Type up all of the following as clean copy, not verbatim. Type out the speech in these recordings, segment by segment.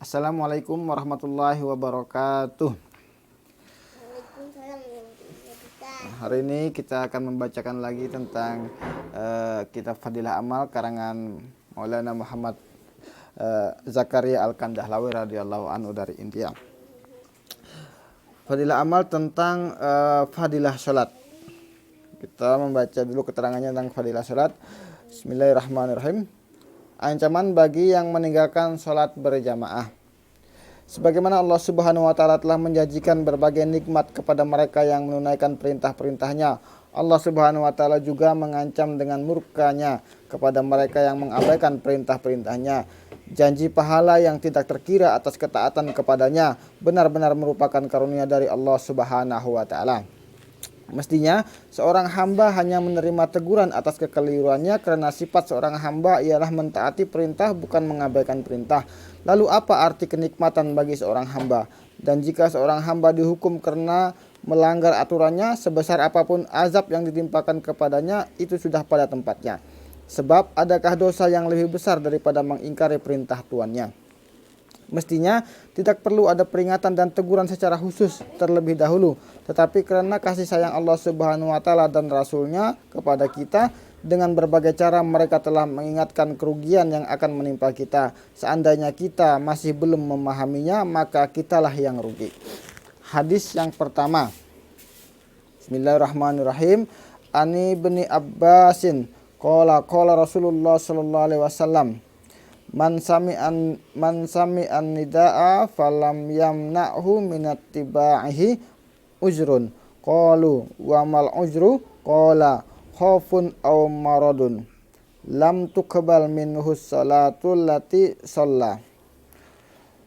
Assalamualaikum warahmatullahi wabarakatuh. Waalaikumsalam warahmatullahi wabarakatuh. Hari ini kita akan membacakan lagi tentang kitab Fadilah Amal karangan Maulana Muhammad Zakaria Al-Kandahlawi radhiyallahu anhu dari India. Fadilah Amal tentang fadilah salat. Kita membaca dulu keterangannya tentang fadilah salat. Bismillahirrahmanirrahim. Ancaman bagi yang meninggalkan salat berjamaah. Sebagaimana Allah Subhanahu wa taala telah menjanjikan berbagai nikmat kepada mereka yang menunaikan perintah-perintahnya, Allah Subhanahu wa taala juga mengancam dengan murkanya kepada mereka yang mengabaikan perintah-perintahnya. Janji pahala yang tidak terkira atas ketaatan kepadanya benar-benar merupakan karunia dari Allah Subhanahu wa taala. Mestinya seorang hamba hanya menerima teguran atas kekeliruannya karena sifat seorang hamba ialah mentaati perintah bukan mengabaikan perintah. Lalu apa arti kenikmatan bagi seorang hamba? Dan jika seorang hamba dihukum karena melanggar aturannya, sebesar apapun azab yang ditimpakan kepadanya itu sudah pada tempatnya. Sebab adakah dosa yang lebih besar daripada mengingkari perintah tuannya? Mestinya tidak perlu ada peringatan dan teguran secara khusus terlebih dahulu, tetapi karena kasih sayang Allah Subhanahu wa taala dan Rasul-Nya kepada kita, dengan berbagai cara mereka telah mengingatkan kerugian yang akan menimpa kita. Seandainya kita masih belum memahaminya, maka kitalah yang rugi. Hadis yang pertama. Bismillahirrahmanirrahim. Ani bin Abbasin qala Rasulullah sallallahu alaihi wasallam, Man sami'an nida'a falam yamna'hu minat tiba'ihi ujrun. Qalu wa mal ujru? Qala khaufun aw maradun. Lam tuqbal minhu salatul lati shalla.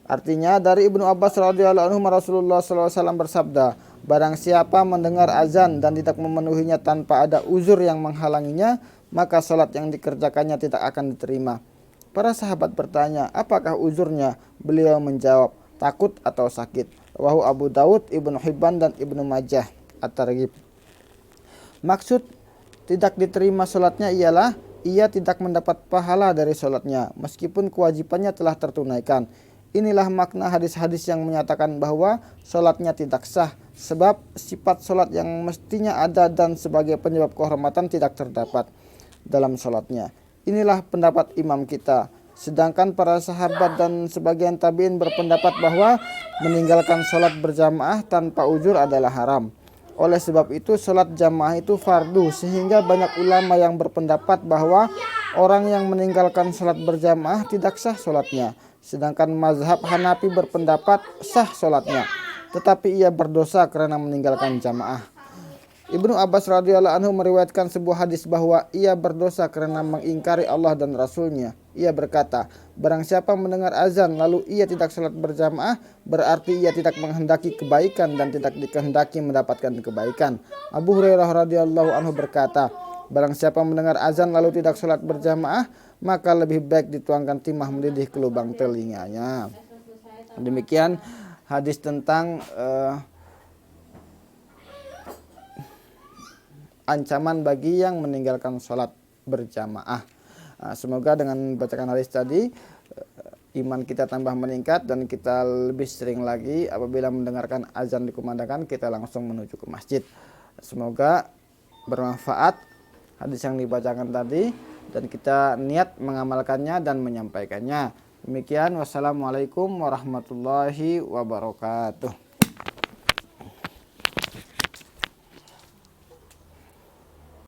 Artinya dari Ibnu Abbas radhiyallahu anhu, Rasulullah sallallahu alaihi wasallam bersabda, barang siapa mendengar azan dan tidak memenuhinya tanpa ada uzur yang menghalanginya, maka salat yang dikerjakannya tidak akan diterima. Para sahabat bertanya, apakah uzurnya? Beliau menjawab, takut atau sakit. Rawahu Abu Daud, Ibnu Hibban dan Ibnu Majah At-Targhib. Maksud tidak diterima salatnya ialah ia tidak mendapat pahala dari salatnya meskipun kewajibannya telah tertunaikan. Inilah makna hadis-hadis yang menyatakan bahwa salatnya tidak sah sebab sifat salat yang mestinya ada dan sebagai penyebab kehormatan tidak terdapat dalam salatnya. Inilah pendapat imam kita. Sedangkan para sahabat dan sebagian tabi'in berpendapat bahwa meninggalkan sholat berjamaah tanpa uzur adalah haram. Oleh sebab itu sholat jamaah itu fardu, sehingga banyak ulama yang berpendapat bahwa orang yang meninggalkan sholat berjamaah tidak sah sholatnya. Sedangkan mazhab Hanafi berpendapat sah sholatnya, tetapi ia berdosa karena meninggalkan jamaah. Ibnu Abbas radhiyallahu anhu meriwayatkan sebuah hadis bahwa ia berdosa karena mengingkari Allah dan Rasul-Nya. Ia berkata, barang siapa mendengar azan lalu ia tidak salat berjamaah, berarti ia tidak menghendaki kebaikan dan tidak dikehendaki mendapatkan kebaikan. Abu Hurairah radhiyallahu anhu berkata, barang siapa mendengar azan lalu tidak salat berjamaah, maka lebih baik dituangkan timah mendidih ke lubang telinganya. Demikian hadis tentang ancaman bagi yang meninggalkan sholat berjamaah. Semoga dengan bacaan hadis tadi iman kita tambah meningkat dan kita lebih sering lagi apabila mendengarkan azan dikumandangkan kita langsung menuju ke masjid. Semoga bermanfaat hadis yang dibacakan tadi dan kita niat mengamalkannya dan menyampaikannya. Demikian, wassalamualaikum warahmatullahi wabarakatuh.